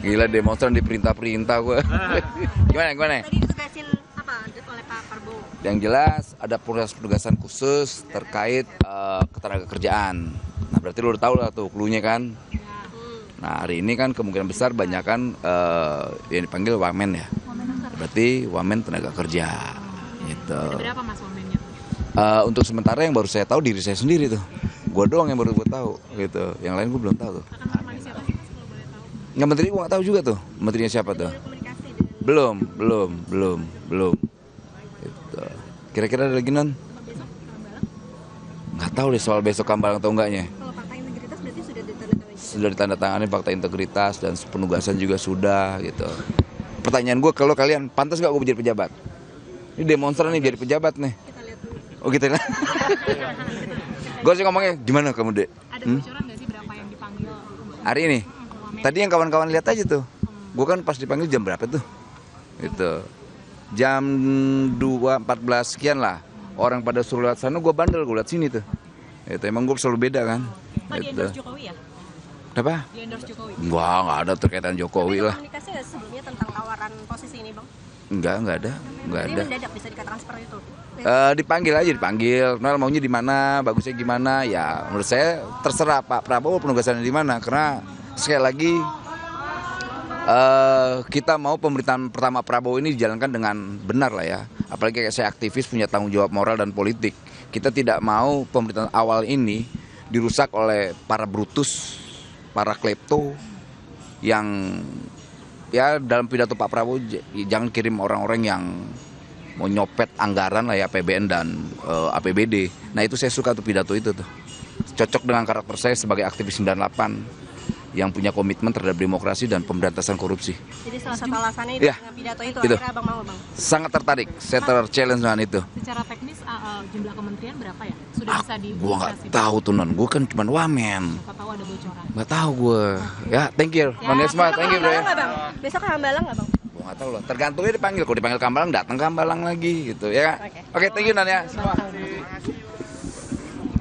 Gila, demonstran diperintah-perintah gue. Gimana? Tadi ditugasin apa oleh Pak Prabowo? Yang jelas ada penugasan khusus terkait ketenaga kerjaan. Nah berarti lu udah tahu lah tuh clue-nya kan. Nah hari ini kan kemungkinan besar banyak kan yang dipanggil wamen ya. Berarti wamen tenaga kerja. Gitu. Ada berapa mas wamennya? Untuk sementara yang baru saya tahu diri saya sendiri tuh. Gue doang yang baru gue tahu gitu. Yang lain gue belum tahu tuh. Akan menemani siapa sih mas kalau boleh tahu? Nggak, menteri gue nggak tahu juga tuh. Menterinya siapa tuh? Belum. Gitu. Kira-kira ada lagi non? Nggak tahu deh soal besok Hambalang atau enggaknya. Kalau fakta integritas berarti sudah ditandatangani. Sudah ditandatangani fakta integritas dan penugasan juga sudah gitu. Pertanyaan gue, kalau kalian pantas nggak gue jadi pejabat? Ini demonstran nih jadi pejabat nih. Kita lihat dulu. Oh gitu ya. Gue sih ngomongnya gimana kamu dek? Ada bocoran nggak sih berapa yang dipanggil? Hari ini? Wamen? Tadi yang kawan-kawan lihat aja tuh. Gue kan pas dipanggil jam berapa tuh? Gitu. Jam 2.14 sekian lah. Orang pada suruh lihat sana, gue bandel, gue lihat sini tuh. Itu emang gue selalu beda kan. Pak di Gitu. endorse Jokowi ya? Kenapa? Di endorse Jokowi? Wah, nggak ada terkaitan Jokowi Ada lah. komunikasi nggak sebelumnya tentang tawaran posisi ini bang? Nggak ada. Jadi mendadak bisa dikatakan seperti itu. Dipanggil aja, dipanggil. Noel maunya di mana, bagusnya gimana? Ya, menurut saya terserah Pak Prabowo penugasannya di mana. Karena sekali lagi kita mau pemerintahan pertama Prabowo ini dijalankan dengan benar lah ya. Apalagi kayak saya aktivis punya tanggung jawab moral dan politik. Kita tidak mau pemerintahan awal ini dirusak oleh para brutus, para klepto yang ya dalam pidato Pak Prabowo jangan kirim orang-orang yang mau nyopet anggaran lah ya APBN dan APBD. Nah itu saya suka tuh pidato itu tuh. Cocok dengan karakter saya sebagai aktivis 98 yang punya komitmen terhadap demokrasi dan pemberantasan korupsi. Jadi salah satu alasannya itu Ya, dengan pidato itu itu. akhirnya abang mau bang. Sangat tertarik, saya ter-challenge dengan itu. Secara teknis jumlah kementerian berapa ya? Sudah bisa Gue nggak dipublikasi? tahu tuh non, gue kan cuma wamen. Siapa tahu ada bocoran. Nggak tahu gue. Ya, thank you. Non Yasma, thank you bro. Hambalang nggak bang? Besok ke Hambalang nggak bang? Gue nggak tahu loh, tergantungnya dipanggil. Kalau dipanggil ke Hambalang, datang ke Hambalang lagi gitu ya. Oke, thank you non ya. Semua.